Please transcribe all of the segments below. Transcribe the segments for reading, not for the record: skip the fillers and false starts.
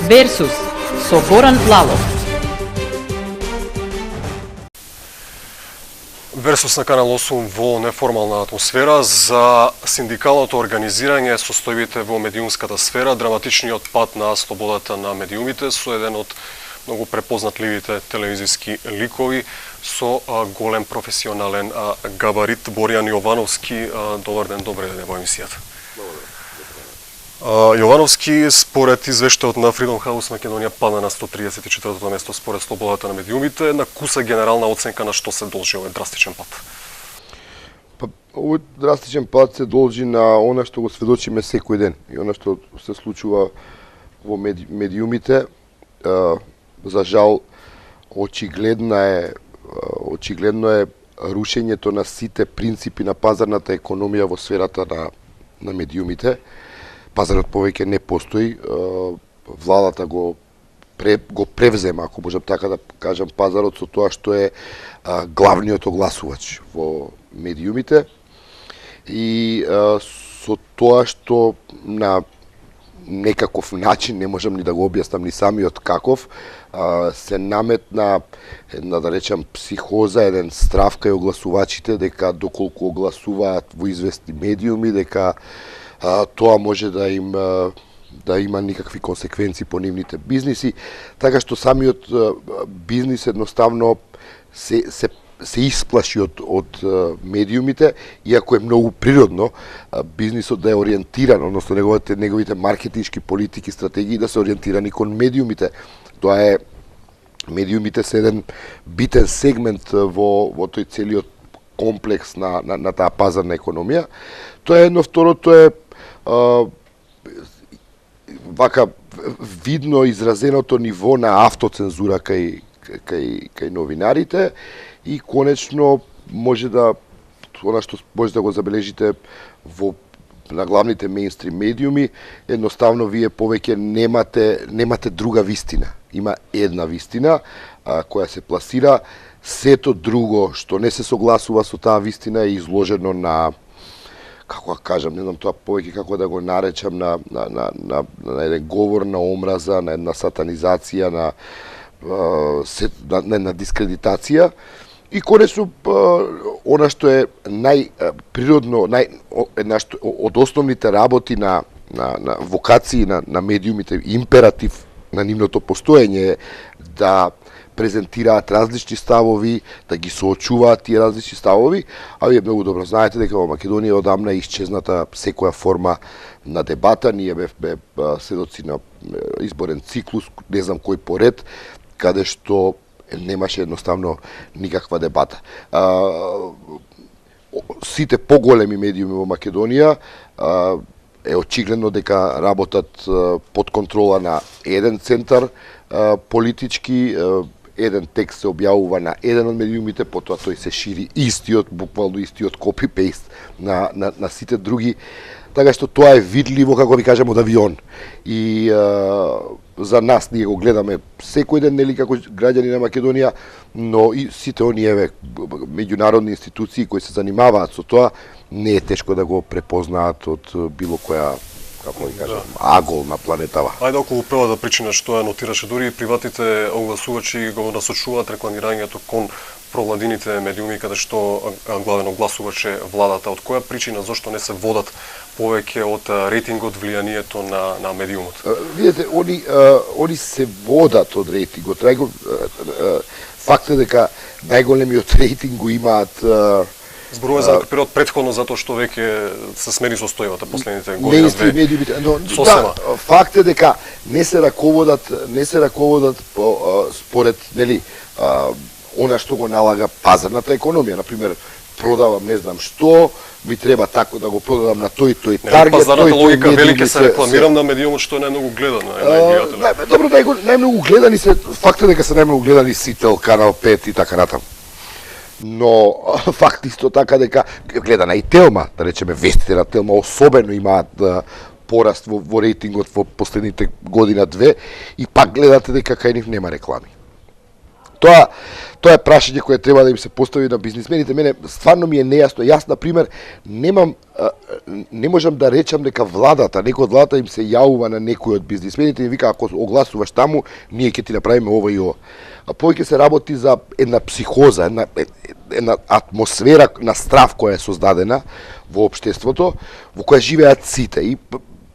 Версус со Горан Лалов. Версус на Канал 8 во неформална атмосфера за синдикалното организирање состојбите во медиумската сфера, драматичниот пат на слободата на медиумите со еден од многу препознатливите телевизиски ликови со голем професионален габарит, Боријан Јовановски. Добар ден, добре ден во емисијата. Јовановски, според извештајот на Freedom House, Македонија пада на 134-то место според слободата на медиумите. На куса генерална оценка на што се должи овој драстичен пат? Овој драстичен пат се должи на она што го сведочиме секој ден и она што се случува во медиумите. За жал, очигледно е рушењето на сите принципи на пазарната економија во сферата на медиумите. Пазарот повеќе не постои, владата го превзема, ако можам така да кажам, пазарот со тоа што е главниот огласувач во медиумите и со тоа што на некаков начин, не можам ни да го објаснам ни самиот каков, се наметна една, да речам, психоза, еден страв кај огласувачите дека доколку огласуваат во известни медиуми, дека тоа може да има никакви консеквенции по нивните бизниси, така што самиот бизнис едноставно се исплаши од медиумите, иако е многу природно бизнисот да е ориентиран, односно неговите маркетиншки политики, стратегии да се ориентирани кон медиумите. Тоа е, медиумите се еден битен сегмент во тој целиот комплекс на таа пазарна економија. Тоа е едно, второто е вака видно изразеното ниво на автоцензура кај новинарите и конечно може да она што може да го забележите на главните мејнстрим медиуми, едноставно вие повеќе немате друга вистина. Има една вистина која се пласира, сето друго што не се согласува со таа вистина е изложено на, како да кажам, не знам тоа повеќе како да го наречам, на еден говор на омраза, на една сатанизација, на дискредитација. И конечно, она што е најприродно, една од основните работи на вокации на медиумите, императив на нивното постоење е да презентираат различни ставови, да ги соочуваат тие различни ставови, а вие многу добро знаете дека во Македонија одамна исчезната секоја форма на дебата. Ние бевме сведоци на изборен циклус, не знам кој поред, каде што немаше едноставно никаква дебата. Сите поголеми медиуми во Македонија е очигледно дека работат под контрола на еден центар политички, еден текст се објавува на еден од медиумите, потоа тој се шири буквално истиот копи-пейст на сите други. Така што тоа е видливо, како ви кажам, од авион. И за нас ние го гледаме секој ден, нели, како граѓани на Македонија, но и сите оние меѓународни институции кои се занимаваат со тоа, не е тешко да го препознаат од било која, како ви кажам, агол на планетава. Ајде околу првата причина што ја нотираше, дури приватните огласувачи го насочуваат рекламирањето кон провладините медиуми каде што главен огласувач е владата. Од која причина, зошто не се водат повеќе од рейтингот, влијанието на медиумот? Видете, они се водат од рейтингот. Факт е дека најголемиот рейтинг го имаат. Зборува за период претходно, затоа што веќе се смени состојбата последните години. Мејнстрим медиумите, да, факт е дека не се раководат според, нели, она што го налага пазарната економија. Например, продавам не знам што, ми треба тако да го продадам на тој таргет. Пазарната логика велике се рекламирам на медиумот што е најмногу гледан. Добро, најмногу гледани се, факт е дека се најмногу гледани Сител, Канал 5 и така натаму. Но факт исто така дека гледана и Телма, да речеме вестите на Телма особено имаат пораст во рейтингот во последните година-две и пак гледате дека кај нив нема реклами. Тоа е прашање кое треба да им се постави на бизнисмените. Мене стварно ми е нејасно. Јас на пример не можам да речам дека владата, некој од владата им се јавува на некој од бизнисмените и вика ако огласуваш таму, ние ќе ти направиме ова и ова. А повеќе се работи за една психоза, една атмосфера на страв која е создадена во општеството, во која живеат сите и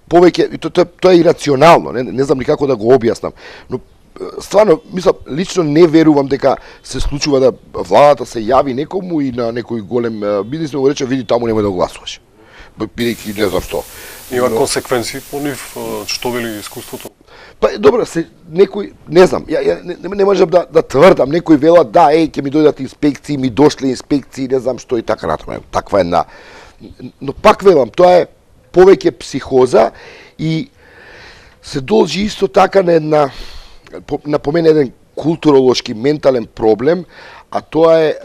повеќе и тоа е ирационално, не знам никако да го објаснам, но стварно, мислам, лично не верувам дека се случува да владата се јави некому и на некој голем бизнисмен го рече види таму немој да гласуваш. Бидејќи не знам што. Има консеквенции по нив, што вели искуството? Па добро, некој, не знам, ја не можам да тврдам, некој велат да, ќе ми дојдат инспекции, ми дошле инспекции, не знам што и така натаму. Таква една. Но пак велам, тоа е повеќе психоза и се должи исто така на една по мене еден културолошки ментален проблем, а тоа е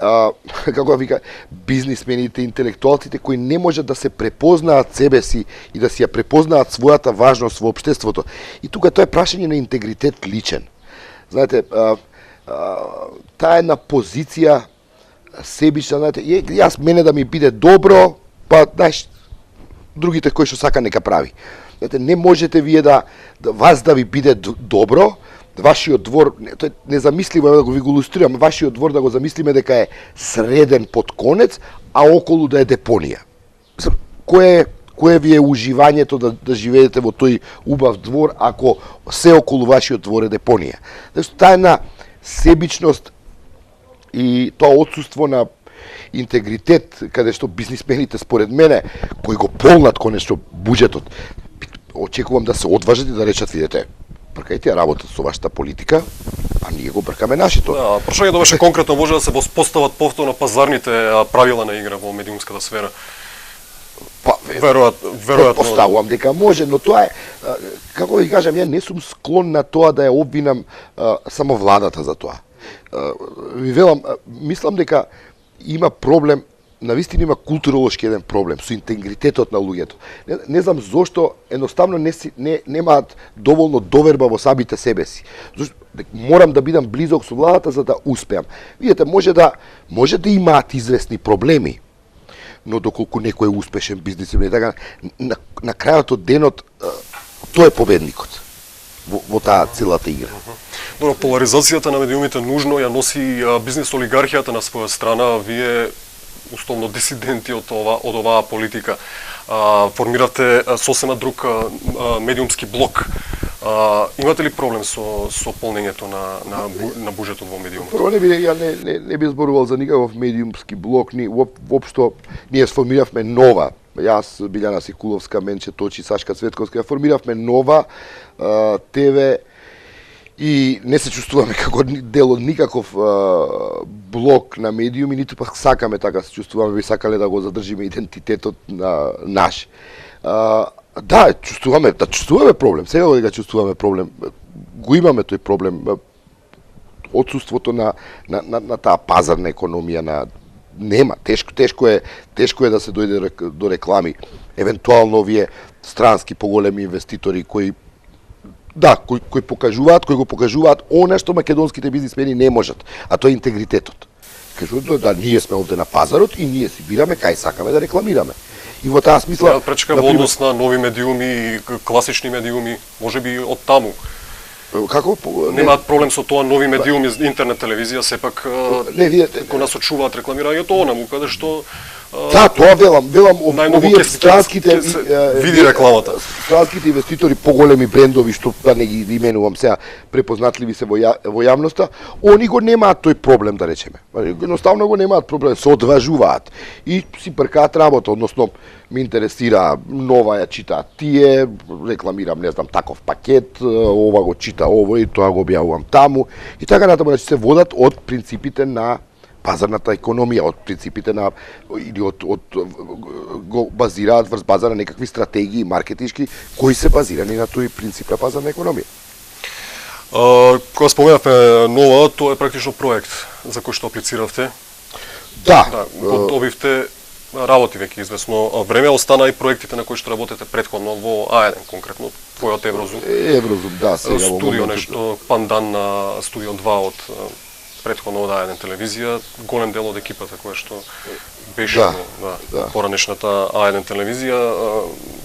како вика бизнисмените, интелектуалците кои не можат да се препознаат себе си и да си ја препознаат својата важност во општеството. И тука тоа е прашање на интегритет личен. Знаете, таа една позиција себична, знаете, јас мене да ми биде добро, па знаеш другите кои што сака нека прави. Знаете, не можете вие вас да ви биде добро, вашиот двор, тоа е незамисливо да го ви го илустрирам, вашиот двор да го замислиме дека е среден под конец, а околу да е депонија. Кое ви е уживањето да живеете во тој убав двор ако се околу вашиот двор е депонија? Значи, таа една себичност и тоа отсуство на интегритет, каде што бизнисмените според мене, кои го полнат конечно буџетот, очекувам да се одважат и да речат видете, бркајте работа со вашата политика, а ние го бркаме нашето. Да, прашањето беше конкретно, може да се постават повторно пазарните правила на игра во медиумската сфера? Па, веројатно. Поставувам дека може, но тоа е, како ви кажам, ја не сум склон на тоа да ја обвинам само владата за тоа. Ви велам, мислам дека има проблем, навистина има културолошки еден проблем со интегритетот на луѓето. Не знам зошто едноставно немаат доволно доверба во самите себе си. Зошто морам да бидам близок со владата за да успеам. Видете, може да имаат известни проблеми, но доколку некој е успешен бизнисмен, така на крајот од денот тој е победникот во таа целата игра. Добро, поларизацијата на медиумите нужно ја носи бизнес олигархијата на своја страна. Вие условно дисиденти од оваа политика формиравте сосема друг медиумски блок. Имате ли проблем со полнењето на буџетот во медиумот? Прво не би зборувал за никаков медиумски блок, воопшто ние сформиравме нова. Јас, Билјана Сикуловска, Менче Точи, Сашка Цветковска, формиравме нова ТВ и не се чувствуваме како дел од никаков блок на медиуми, ниту пак сакаме така се чувствуваме, би сакале да го задржиме идентитетот наш. Да, чувствуваме проблем, сега дека чувствуваме проблем, го имаме тој проблем, отсуството на таа пазарна економија, нема, тешко е да се дојде до реклами, евентуално овие странски поголеми инвеститори кои го покажуваат она што македонските бизнисмени не можат, а тоа е интегритетот. Кажуваат да ние сме овде на пазарот и ние си бираме кај сакаме да рекламираме. И во таа смисла, пречка во однос на нови медиуми, класични медиуми, можеби од таму. Како? Немаат проблем со тоа нови медиуми, интернет телевизија сепак го насочуваат рекламирањето онаму каде што да, тоа велам овие странските види рекламата. Странските инвеститори, поголеми брендови што да не ги именувам сега, препознатливи се во јавноста, они го немаат тој проблем да речеме. Едноставно го немаат проблем, се одважуваат и си бркаат работа, односно ме интересира нова ја читаат тие, рекламирам не знам таков пакет, ова го чита ово и тоа го објавувам таму и така натаму, значи се водат од принципите на пазарната економија, од принципите на или го базираат врз база на некакви стратегии маркетиншки кои се базирани на тој принцип на пазарна економија. Кога споменавме нова, тоа е практично проект за кој што аплициравте. Да, добивте работи веќе известно време, остана и проектите на кои што работите претходно во А1 конкретно, твојот Еврозум. Еврозум, да, сега студио нешто, пандан на Студио 2 од претходно од А1 телевизија, голем дел од екипата која што беше Да, во поранешната А1 телевизија.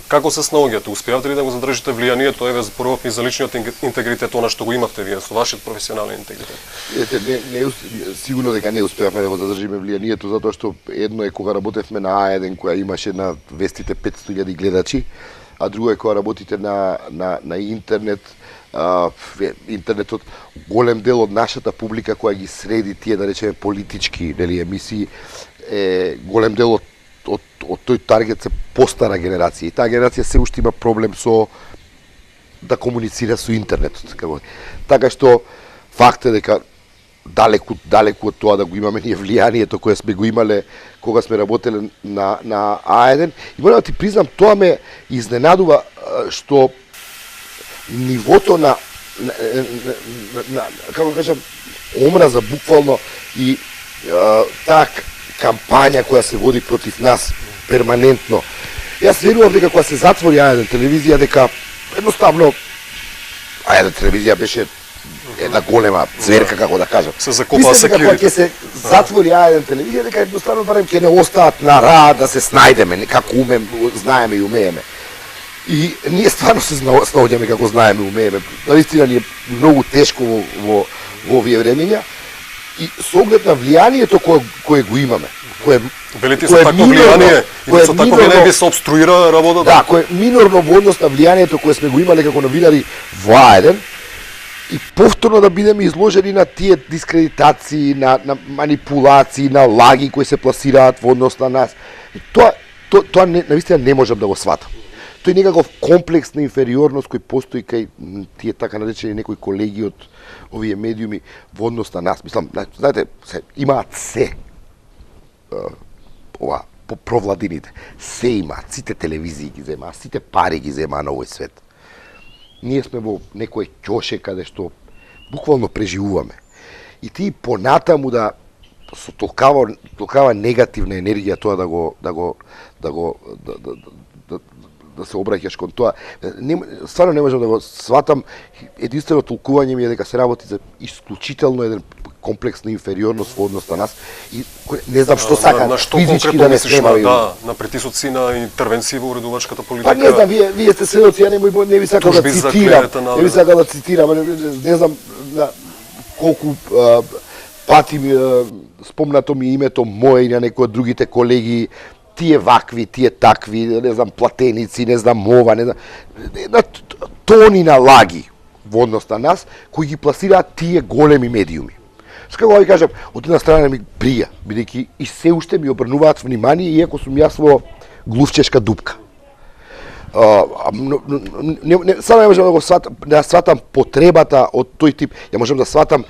Како се снаоѓате? Успеавте ли да го задржите влијанието? Еве зборувавме за личниот интегритет, она што го имавте вие со вашиот професионален интегритет. Сигурно дека не успеавме да го задржиме влијанието, затоа што едно е кога работевме на А1 која имаше на вестите 500.000 гледачи, а друго е кога работите на интернет. Интернетот, голем дел од нашата публика која ги среди тие, да речеме, политички емисии, голем дел од тој таргет се постара генерација. И таа генерација се уште има проблем со да комуницира со интернетот. Така што факт е дека далеку од тоа да го имаме ние влијанието кое сме го имале кога сме работеле на А1. И морам да ти признам, тоа ме изненадува што нивото на како да кажам, омраза буквално и таа кампања која се води против нас перманентно. Јас верувам дека кога се затвори А1 телевизија, дека едноставно А1 телевизија беше една голема зверка, како да кажам. Се закопаа се кога ќе се затвори А1 телевизија, дека едноставно барем ќе не остаат на рад да се снајдеме, како знаеме и умееме. И ние стварно се снаоѓаме како знаеме и умееме. Наистина ни е многу тешко во овие времења. И со оглед на влијанието кое го имаме, велите со такво влијание, и со такво влијание се обструира работата. Да, кое е минорно во однос на влијанието кое сме го имале како новинари во А1, и повторно да бидеме изложени на тие дискредитации, на манипулации, на лаги кои се пласираат во однос на нас. Тоа навистина не можам да го сватам. Тој некаков комплекс на инфериорност кој постои кај тие така наречени некои колеги од овие медиуми во однос на нас. Мислам, знаете, имаат се по провладините. Се имаат, сите телевизии ги земаат, сите пари ги земаат на овој свет. Ние сме во некој ќоше каде што буквално преживуваме. И ти понатаму да со толкава негативна енергија тоа да се обраќаш кон тоа. Стварно не можам да го сватам. Единствено толкување ми е дека се работи за исклучително еден комплекс на инфериорност во однос на нас и не знам што сака физички да не снемаме. На притисоци на интервенции во уредувачката политика. Па не знам, вие сте сведоци, ја не ви сакам да цитирам. Не ви сакам да цитирам, не знам колку пати спомнато ми името мое и на некои од другите колеги, тие вакви, тие такви, не знам, платеници, не знам, ова, не знам, на тони на лаги во однос на нас, кои ги пласираат тие големи медиуми. Како да ви кажам, од една страна ми брија, бидејќи и се уште ми обрнуваат внимание, иако сум јас во глувчешка дупка. Само не можам да сватам потребата од тој тип, ја можам да сватам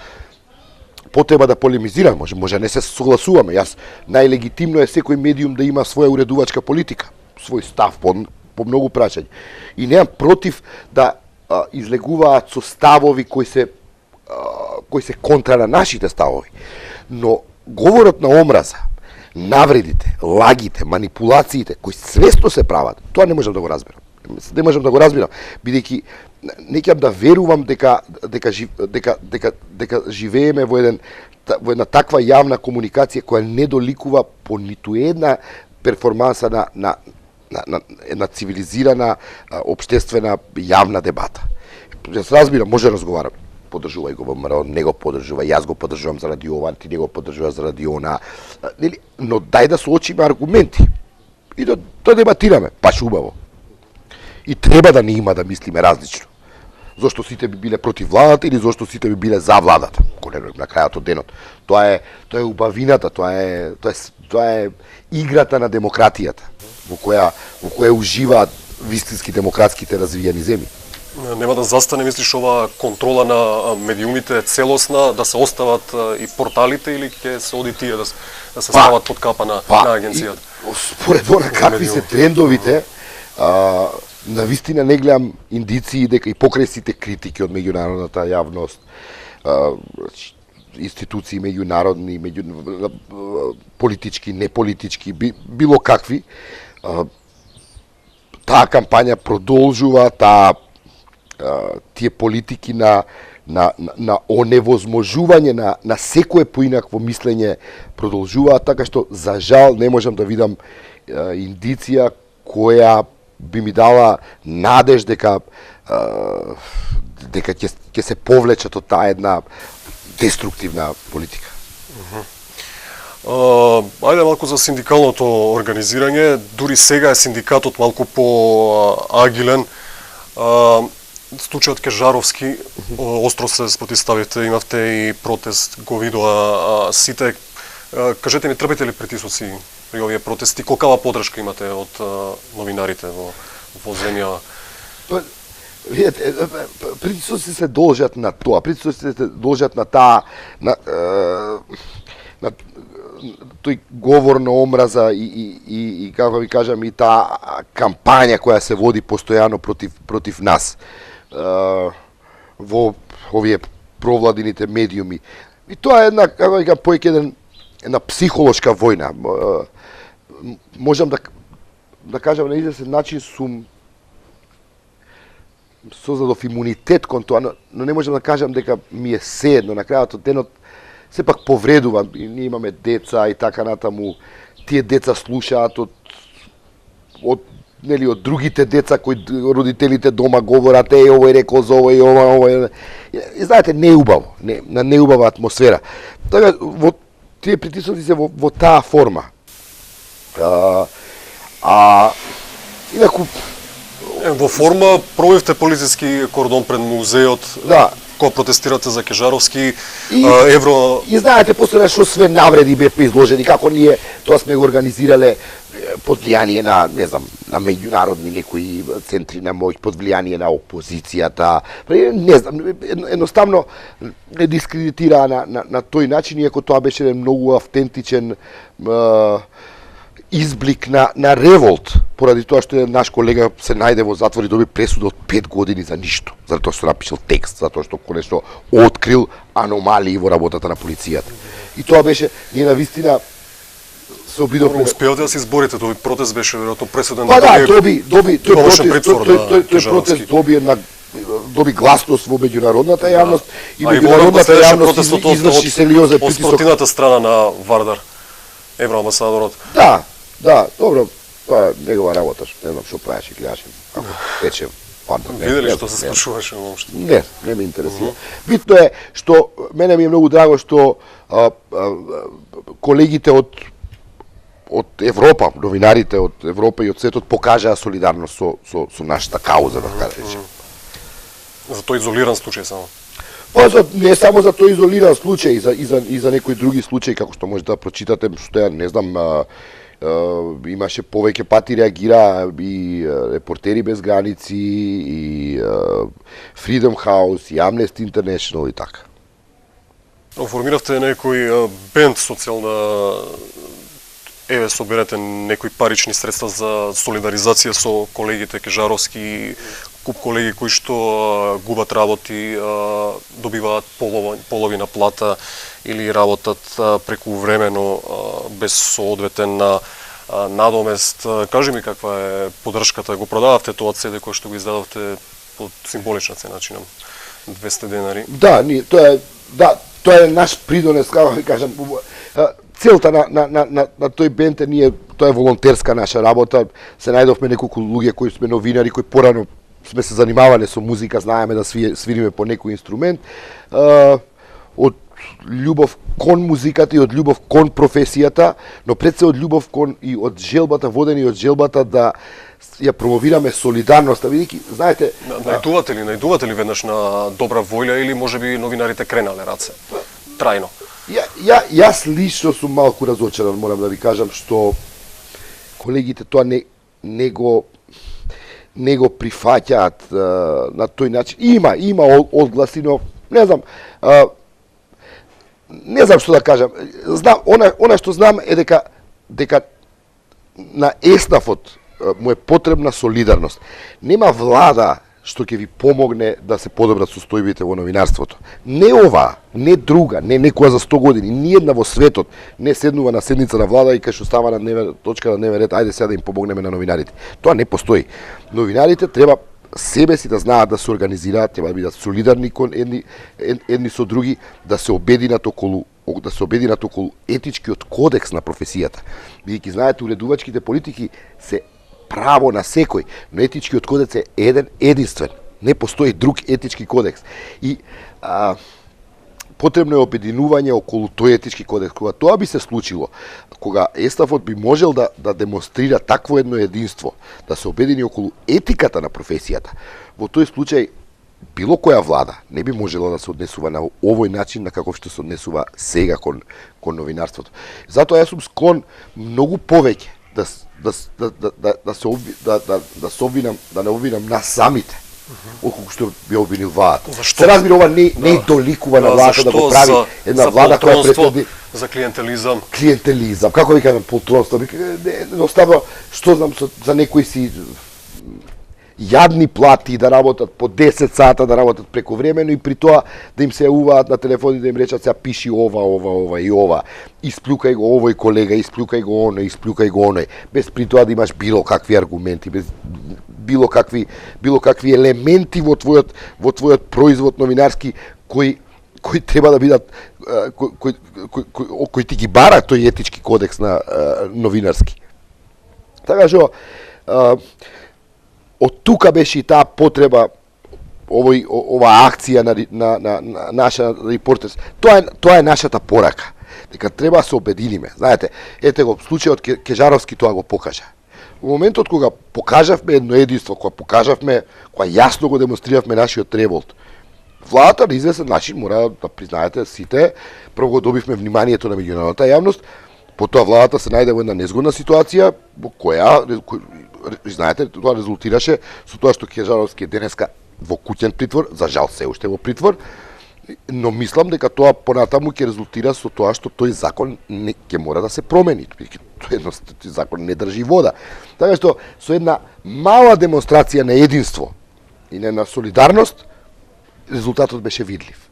потреба да полемизирам, може не се согласуваме. Јас најлегитимно е секој медиум да има своја уредувачка политика, свој став по многу прашања. И немам против да излегуваат со ставови кои се контра на нашите ставови. Но говорот на омраза, навредите, лагите, манипулациите кои свесно се прават, тоа не можам да го разберам. Не можам да го разбирам, бидејќи не ќе да верувам дека живееме во една таква јавна комуникација која не доликува по ниту една перформанса на една цивилизирана општествена јавна дебата. Јас разбирам, може да разговараме. Поддржувај го ВМРО, не го поддржува, јас го поддржувам заради ова, ти не го поддржуваш заради она. Но дај да соочиме аргументи и да дебатираме, баш убаво. И треба да не има да мислиме различно. Зошто сите би биле против владата или зошто сите би биле за владата, на крајот од денот. Тоа е убавината, тоа е играта на демократијата во која уживаат вистински демократските развиени земји. Нема да застане, мислиш, ова контрола на медиумите целосна, да се остават и порталите или ќе се оди тие да се стават под капа на агенцијата? Според она какви се трендовите, навистина не гледам индиции дека и покрај сите критики од меѓународната јавност, институции меѓународни, политички, неполитички, било какви, таа кампања продолжува, тие политики на на оневозможување на секое поинакво мислење продолжуваат, така што за жал не можам да видам индиција која би ми дала надеж дека ќе се повлечат од таа една деструктивна политика. Ајде малку за синдикалното организирање. Дури сега е синдикатот малку по-агилен. Случајот Кежаровски, остро се спротивставивте, имавте и протест, го видоа сите. Кажете ми, трпите ли притисоци при овие протести? Колкава поддршка имате од новинарите во земја? Видете, притисоци се должат на тоа, притисоци се должат на таа на тој говор на омраза и како ви кажам и таа кампања која се води постојано против нас во овие провладините медиуми. И тоа е една, како ви кажам, поеќе една психолошка војна. Можам да кажам на известен начин сум создадов имунитет кон тоа, но не можам да кажам дека ми е седно. На крајот од денот сепак повредува. Ние имаме деца и така натаму. Тие деца слушаат од другите деца кои родителите дома говорат, овој рекол за овој, овој. И знаете, не е убаво, не е убава атмосфера. Така, во тие притисоци се во таа форма. Инаку Во форма пробивте полициски кордон пред музеот. Да. Кога протестирате за Кежаровски, И знаете, после што све навреди бевме изложени, како ние тоа сме го организирале под влијание на, не знам, на меѓународни некои центри на моќ, под влијание на опозицијата. Не знам, едноставно не дискредитира на тој начин, иако тоа беше многу автентичен изблик на револт, поради тоа што наш колега се најде во затвор и доби пресуда од 5 години за ништо, затоа што напишал текст, затоа што конечно открил аномалии во работата на полицијата. И тоа беше, ние навистина се обидовме... Успеате да се изборите, тој протест беше веројатно пресуден. Па да, тој протест доби гласност во меѓународната јавност и меѓународната јавност изврши сериозен притисок. Од спротивната страна на Вардар, евроамбасадорот. Да, добро, тоа е негова работа, не знам што правеше, гледаше, ако тече Вардар. Видели што се случуваше воопшто? Не ме интересира. Битно е што мене ми е многу драго што колегите од Европа, новинарите од Европа и од светот покажаа солидарност со нашата кауза, да речем. За тој изолиран случај само? Не само за тој изолиран случај, и за некои други случаи, како што можете да прочитате, што ја не знам, имаше повеќе пати реагира и Репортери без граници, и Freedom House, и Amnesty International и така. Формиравте некој бенд социјална, соберете некои парични средства за солидаризација со колегите Кежаровски, куп колеги кои што губат работи, добиваат половина плата или работат прекувремено без соодветен надомест. Кажи ми каква е поддршката, го продававте тоа CD кој што го издадовте под символична цена, чинам 200 денари. Тоа е наш придонес, како ви кажам. Целта на тој бенд е тоа е волонтерска наша работа. Се најдовме неколку луѓе кои сме новинари, кои порано сме се занимавале со музика, знаеме да свириме по некој инструмент. Од љубов кон музиката и од љубов кон професијата, но пред се од љубов кон и од желбата, водени од желбата да ја промовираме солидарноста, бидејќи, знаете... Најдувате ли веднаш на добра воља или можеби новинарите кренале раце? Трајно? Јас лично сум малку разочаран, морам да ви кажам, што колегите тоа не го прифаќаат на тој начин. Има одгласи, но не знам што да кажам. Знам, она што знам е дека на Еснафот му е потребна солидарност. Нема влада што ќе ви помогне да се подобрат состојбите во новинарството. Не ова, не друга, не некоја за 100 години, ниедна во светот не седнува на седница на влада и кај што става на точка на дневен ред, ајде сега да им помогнеме на новинарите. Тоа не постои. Новинарите треба себе си да знаат да се организираат, треба да бидат солидарни кон едни со други, да се обединат околу етичкиот кодекс на професијата. Бидејќи знаете, уредувачките политики се право на секој, но етичкиот кодекс е единствен. Не постои друг етички кодекс. И потребно е обединување околу тој етички кодекс. Кога тоа би се случило, кога ЕСТАФот би можел да демонстрира такво едно единство, да се обедини околу етиката на професијата, во тој случај било која влада не би можела да се однесува на овој начин на каков што се однесува сега кон новинарството. Затоа јас сум склон многу повеќе да не обвинам нас самите, отколку што би обвинил владата. Се разбира, ова не доликува на владата да го прави една влада која претенди за клиентелизам. Клиентелизам, како ви кажам, полтронство, едноставно, што знам за некои си јадни плати да работат по 10 сата, да работат прековремено и при тоа да им се јавуваат на телефони да им речат сега пиши ова и ова, исплюкај го овој колега, исплюкај го оној, без при тоа да имаш било какви аргументи, без било какви елементи во твојот производ новинарски кои треба да бидат кои ти ги бара тој етички кодекс на новинарски. Така што од тука беше и таа потреба оваа акција на наша репортерс. Тоа е нашата порака. Дека треба да се обединиме. Знаете, ете го случајот Кежаровски тоа го покажа. Во моментот кога покажавме едно единство, кога јасно го демонстрирав,ме нашиот револт, владата на известен начин, мора да признаете сите, прво го добивме вниманието на меѓународната јавност, потоа владата се најде во една незгодна ситуација, во која, знаете, тоа резултираше со тоа што Кежаровски е денеска во куќен притвор, за жал се уште во притвор, но мислам дека тоа понатаму ќе резултира со тоа што тој закон ќе мора да се промени, тој закон не држи вода. Така што со една мала демонстрација на единство и на една солидарност, резултатот беше видлив.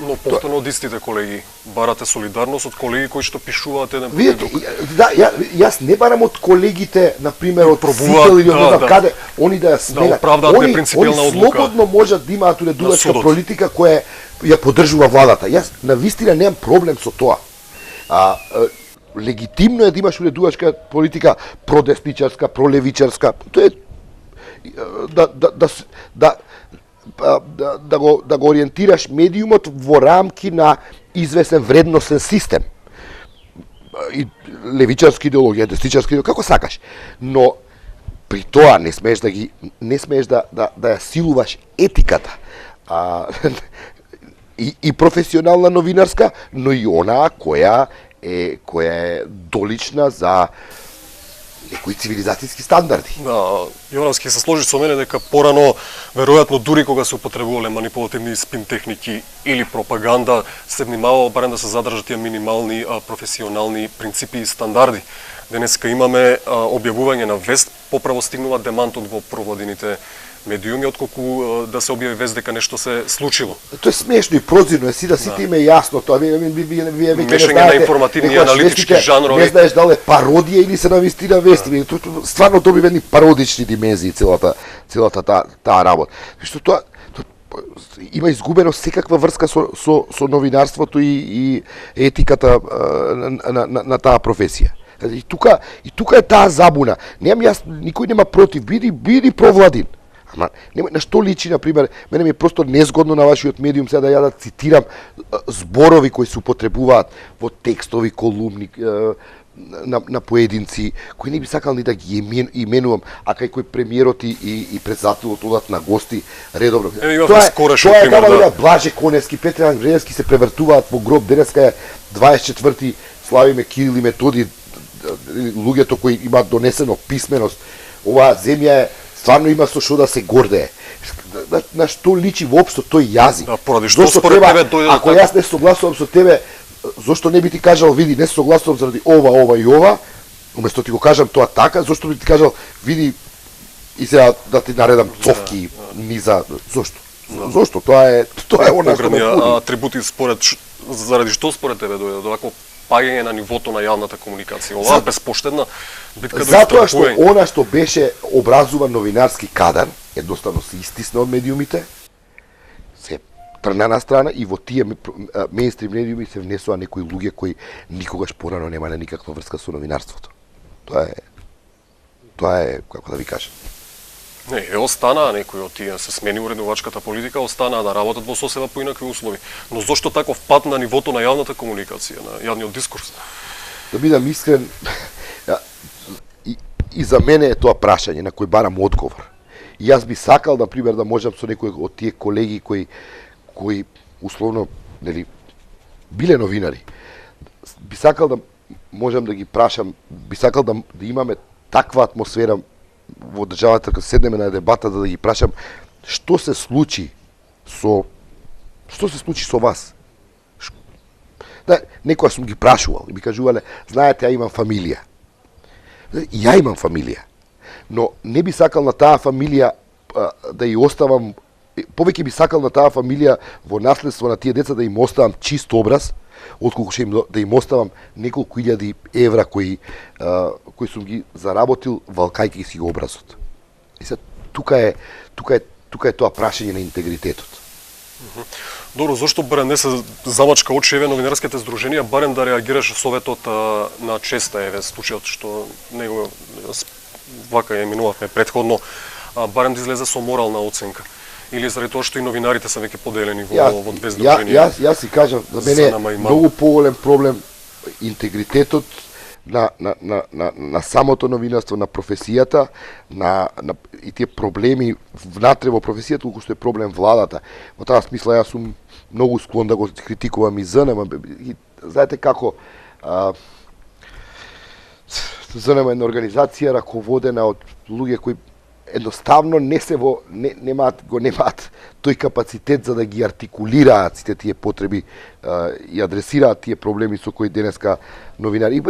Но повторно од истите колеги, барате солидарност од колеги кои што пишуваат еден друг. Да, јас не барам од колегите, например, од Сител или од каде, они да ја сменат. Они слободно можат да имаат уредувачка политика која ја поддржува владата. Јас навистина немам проблем со тоа. Легитимно е да имаш уредувачка политика продесничарска, пролевичарска. Тоа е да го ориентираш медиумот во рамки на известен вредностен систем. И левичарски идеологија, десничарски идеологија, како сакаш. Но при тоа не смееш да ја силуваш етиката. И професионална новинарска, но и онаа која е долична за некои цивилизацијски стандарди. Да, Јовановски се сложи со мене дека порано, веројатно дури кога се употребувале манипулативни спин техники или пропаганда, се внимавало барем да се задржат тие минимални професионални принципи и стандарди. Денеска имаме објавување на вест, поправо стигнува демантот во провладините медиуми, отколку да се објави вест дека нешто се случило. Тоа е смешно и прозирно, сите име јасно тоа. Вие мешање на информативни и аналитички жанрови. Не знаеш дали е пародија или се навистина вести. Стварно добива едни пародични димензии целата таа работа. Што тоа има изгубено секаква врска со новинарството и етиката на таа професија. И тука е таа забуна. Никој нема против, биди провладин. Ама, на што личи, например, мене ми е просто незгодно на вашиот медиум сега да ја да цитирам зборови кои се употребуваат во текстови, колумни, на поединци, кои не би сакал ни да ги именувам, а кај кој премиерот и председателот одат на гости редовно. Тоа е да Блаже Коневски, Петр Ангреевски се превртуваат во гроб. Денеска е 24-ти, славиме Кирил и Методи, луѓето кои имаат донесено писменост. Оваа земја е стварно има со што да се гордее. На што личи воопшто тој јазик? Да, поради што според тебе дојде ако јас не согласувам со тебе, зошто не би ти кажал, види, не согласувам заради ова и ова, уместо ти го кажам тоа така, зошто би ти кажал, види, и сега да ти наредам цовки, низа, зошто? Зошто? Тоа е она што ме пуди. Атрибути заради што според тебе дојде до вакво паѓање на нивото на јавната комуникација. Оваа безпоштедна битка до Затоа што истрпување. она што беше образуван новинарски кадар, едноставно се истисна од медиумите, се трна на страна и во тие мејнстрим медиуми се внесоа некои луѓе кои никогаш порано немале никаква врска со новинарството. Тоа е како да ви кажам. Не, останаа некои од тие, се смени уреднувачката политика, останаа да работат во сосева поинакви услови. Но зошто таков пат на нивото на јавната комуникација, на јавниот дискурс? Да бидам искрен, и за мене е тоа прашање на кој барам одговор. И јас би сакал, например, да можам со некој од тие колеги кои условно, нели, биле новинари, би сакал да можам да ги прашам, би сакал да имаме таква атмосфера во државата, кога седнеме на дебата, да ги прашам што се случи со вас. Да, некоја сум ги прашувал и би кажувале, знаете, ја имам фамилија. И ја имам фамилија. Но не би сакал на таа фамилија да ја оставам, повеќе би сакал на таа фамилија во наследство на тие деца да им оставам чист образ, отколку да им оставам неколку илјади евра кои сум ги заработил валкајќи си го образот. И се тука е тоа прашање на интегритетот. Добро, зошто барем не се замачка очи еве новинарските здруженија, барем да реагираше советот на Честа, еве случајот што него вака ја минувавме претходно, барем да излезе со морална оценка. Или заради тоа што и новинарите се веќе поделени во две здруженија? Јас си кажам, за мене е многу поголем проблем интегритетот на самото новинарство, на професијата, и тие проблеми внатре во професијата, колку што е проблем владата. Во таа смисла јас сум многу склон да го критикувам и ЗНМ. Знаете како ЗНМ е една организација раководена од луѓе кои едноставно немаат тој капацитет за да ги артикулираат сите тие потреби и адресираат тие проблеми со кои денеска новинари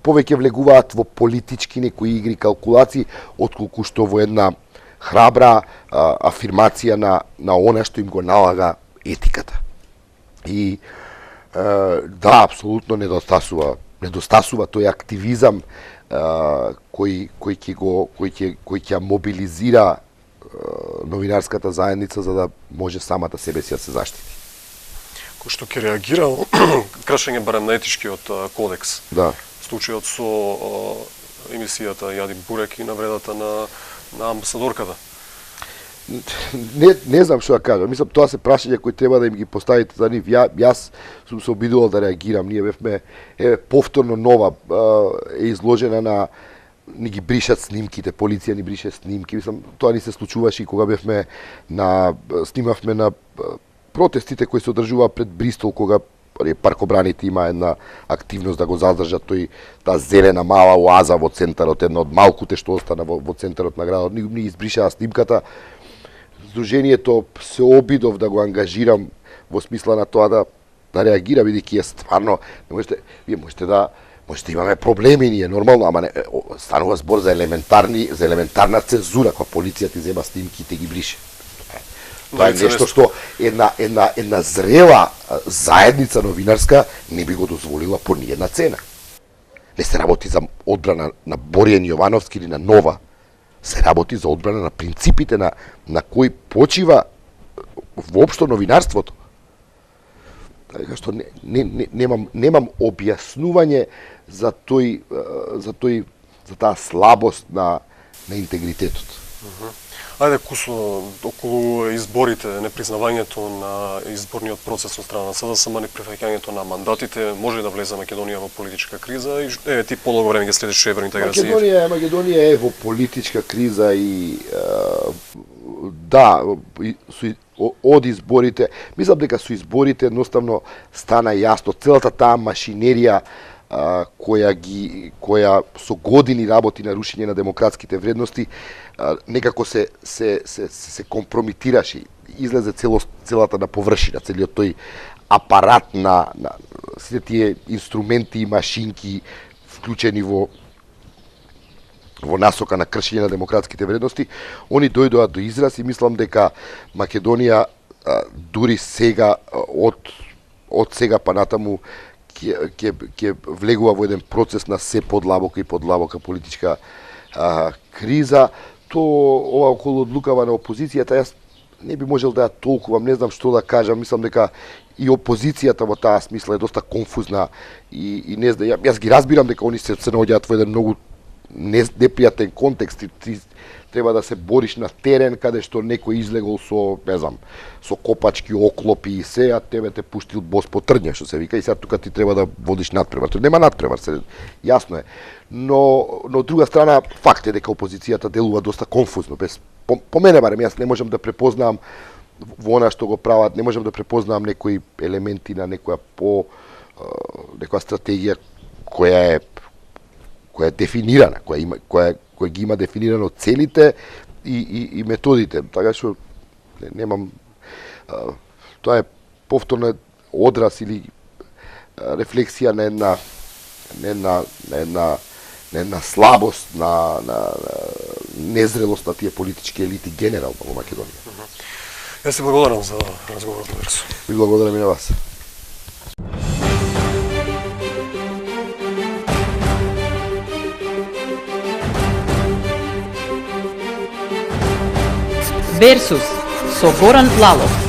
повеќе влегуваат во политички некои игри, калкулации, отколку што во една храбра афирмација на она што им го налага етиката. И да, апсолутно недостасува тој активизам кој ќе мобилизира новинарската заедница за да може самата себе си да се заштити. Кој што ќе реагира кршење барем на етичкиот кодекс. Да. Случајот со емисијата Јади Бурек и навредата на амбасадорката. Не знам што да кажам. Мислам, тоа се прашања кои треба да им ги поставите за нив. Јас сум се обидувал да реагирам. Ние бевме повторно нова е изложена на ни ги бришат снимките, полиција ни брише снимки. Мислам, тоа ни се случуваше и кога бевме снимавме на протестите кои се одржуваа пред Бристол, кога паркобраните има една активност да го задржат таа зелена мала оаза во центарот, една од малкуте што остана во центарот на градот. Ни избришаа снимката. Сдруженијето се обидов да го ангажирам во смисла на тоа да реагира, бидејќи е стварно, вие можете да имаме проблеми, ние нормално, ама не, станува збор за елементарна цензура, кога полиција ти зема снимки и те ги брише. Тоа е нешто што една зрела заедница новинарска не би го дозволила по ниједна цена. Не се работи за одбрана на Боријан Јовановски или на Нова, се работи за одбрана на принципите на кои почива воопшто новинарството. Така што немам објаснување за таа слабост на интегритетот. Ајде, Кусо, околу изборите, непризнавањето на изборниот процес од страна на СДСМ, неприфаќањето на мандатите, може да влезе Македонија во политичка криза и ти подолго време ги следиш евроинтеграција. Македонија е во политичка криза и да, од изборите, мислам дека со изборите едноставно стана јасно целата таа машинерија која со години работи на рушење на демократските вредности, некако се компромитираше, излезе целата на површина, целиот тој апарат на сите тие инструменти и машинки вклучени во насока на кршење на демократските вредности, они дојдоа до израз и мислам дека Македонија дури сега од сега па натаму ќе влегува во еден процес на се подлабока и подлабока политичка криза. То ова околу одлукава на опозицијата, јас не би можел да ја толкувам, не знам што да кажам, мислам дека и опозицијата во таа смисла е доста конфузна и не знам, јас ги разбирам дека они се наоѓаат во еден многу непријатен контекст и ти треба да се бориш на терен каде што некој излегол со, не знам, со копачки оклопи и се, а тебе те пуштил бос по трња, што се вика, и сега тука ти треба да водиш надпревар. Тоа нема надпревар, се јасно е. Но од друга страна факт е дека опозицијата делува доста конфузно, без по мене барем јас не можам да препознавам во она што го прават, не можам да препознавам некои елементи на некоја некоја стратегија која е дефинирана, која ги има дефинирано целите и методите. Така што немам тоа е повторно одраз или рефлексија на една слабост, на незрелост на тие политички елити генерално во Македонија. Јас се благодарам за разговорот, Версо. Ви благодарам и на вас. Версус со Горан Лалов.